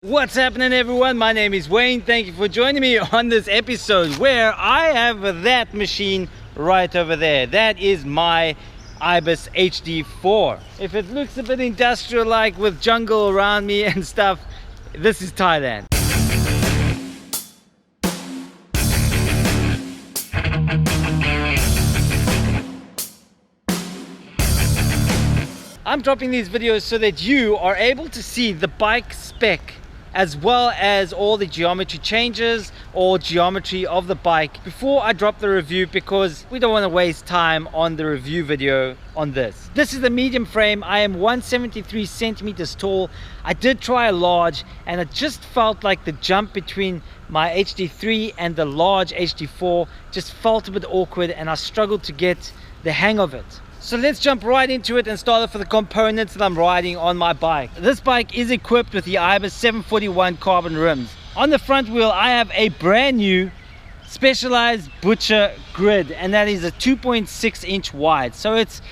What's happening, everyone? My name is Wayne. Thank you for joining me on this episode where I have that machine right over there. That is my Ibis HD4. If it looks a bit industrial like with jungle around me and stuff, this is Thailand. I'm dropping these videos so that you are able to see the bike spec as well as all the geometry changes or geometry of the bike before I drop the review, because we don't want to waste time on the review video on this. This is the medium frame. I am 173 centimeters tall. I did try a large and it just felt like the jump between my HD3 and the large HD4 just felt a bit awkward and I struggled to get the hang of it. So let's jump right into it and start off with the components that I'm riding on my bike. This bike is equipped with the IBIS 741 carbon rims. On the front wheel I have a brand new Specialized Butcher grid, and that is a 2.6 inch wide. So it's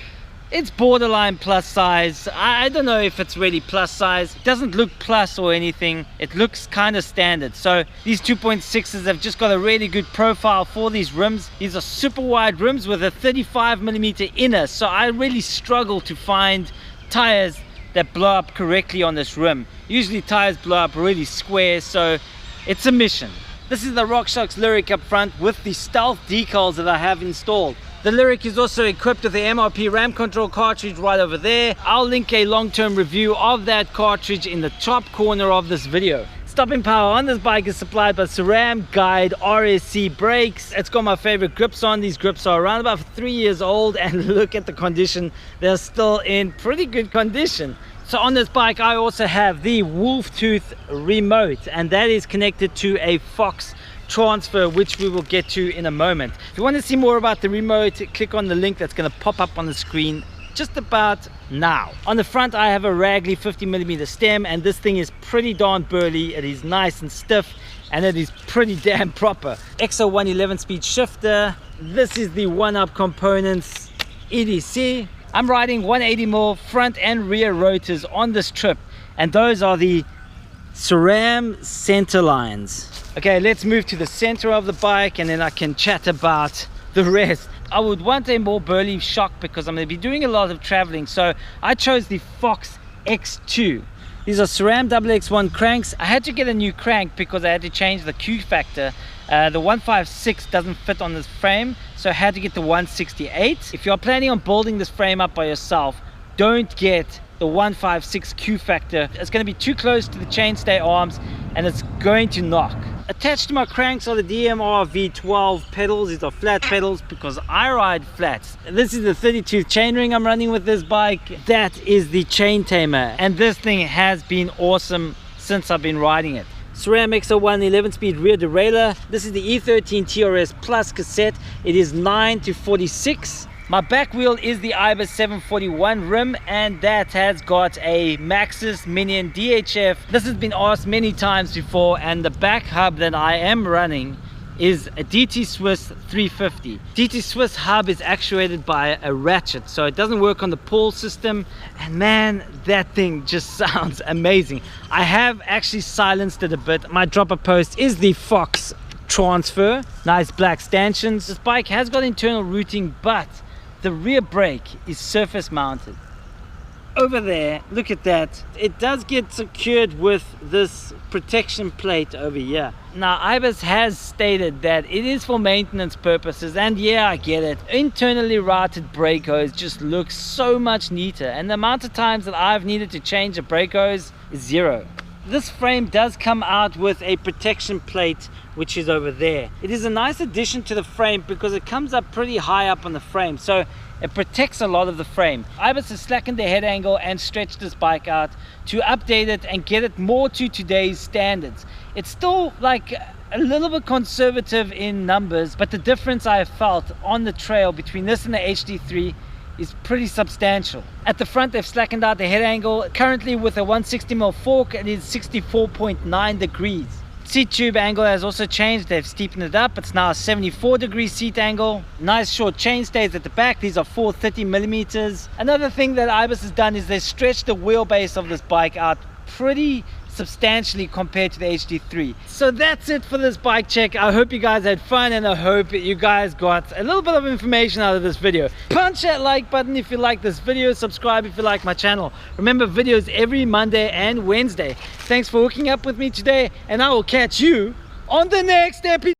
borderline plus size. I don't know if it's really plus size. It doesn't look plus or anything. It looks kind of standard. So these 2.6s have just got a really good profile for these rims. These are super wide rims with a 35mm inner. So I really struggle to find tires that blow up correctly on this rim. Usually tires blow up really square, so it's a mission. This is the Rockshox Lyrik up front with the stealth decals that I have installed. The Lyrik is also equipped with the MRP RAM control cartridge right over there. I'll link a long-term review of that cartridge in the top corner of this video. Stopping power on this bike is supplied by SRAM Guide RSC brakes. It's got my favorite grips on. These grips are around about 3 years old and look at the condition. They're still in pretty good condition. So on this bike I also have the Wolftooth remote, and that is connected to a Fox transfer, which we will get to in a moment. If you want to see more about the remote, click on the link that's going to pop up on the screen just about now. On the front I have a Ragley 50mm stem, and this thing is pretty darn burly. It is nice and stiff and it is pretty damn proper. X01 11-speed shifter. This is the one-up components EDC. I'm riding 180mm front and rear rotors on this trip, and those are the SRAM center lines. Okay, let's move to the center of the bike and then I can chat about the rest. I would want a more burly shock because I'm going to be doing a lot of traveling, so I chose the Fox X2. These are SRAMM XX1 cranks. I had to get a new crank because I had to change the Q factor. The 156 doesn't fit on this frame, so I had to get the 168. If you're planning on building this frame up by yourself, don't get the 156 Q factor. It's going to be too close to the chainstay arms and it's going to knock. Attached to my cranks are the DMR V12 pedals. These are flat pedals because I ride flats. This is the 32 chainring I'm running with this bike. That is the Chaintamer, and this thing has been awesome since I've been riding it. SRAMM X01 11-speed rear derailleur. This is the E13 TRS Plus cassette. It is 9/46. My back wheel is the IBIS 741 rim, and that has got a Maxxis Minion DHF. This has been asked many times before, and the back hub that I am running is a DTSwiss 350. DTSwiss hub is actuated by a ratchet, so it doesn't work on the pull system, and man, that thing just sounds amazing. I have actually silenced it a bit. My dropper post is the Fox transfer. Nice black stanchions. This bike has got internal routing, but the rear brake is surface mounted. Over there, look at that. It does get secured with this protection plate over here. Now, Ibis has stated that it is for maintenance purposes, and yeah, I get it. Internally routed brake hose just looks so much neater, and the amount of times that I've needed to change a brake hose is zero. This frame does come out with a protection plate, which is over there. It is a nice addition to the frame because it comes up pretty high up on the frame, so it protects a lot of the frame. Ibis has slackened the head angle and stretched this bike out to update it and get it more to today's standards. It's still like a little bit conservative in numbers, but the difference I have felt on the trail between this and the HD3 is pretty substantial. At the front they've slackened out the head angle. Currently with a 160mm fork it is 64.9 degrees. Seat tube angle has also changed. They've steepened it up. It's now a 74-degree seat angle. Nice short chain stays at the back. These are 430mm. Another thing that Ibis has done is they stretched the wheelbase of this bike out pretty substantially compared to the HD3. So that's it for this bike check. I hope you guys had fun, and I hope you guys got a little bit of information out of this video. Punch that like button if you like this video, subscribe if you like my channel. Remember, videos every Monday and Wednesday. Thanks for hooking up with me today, and I will catch you on the next episode.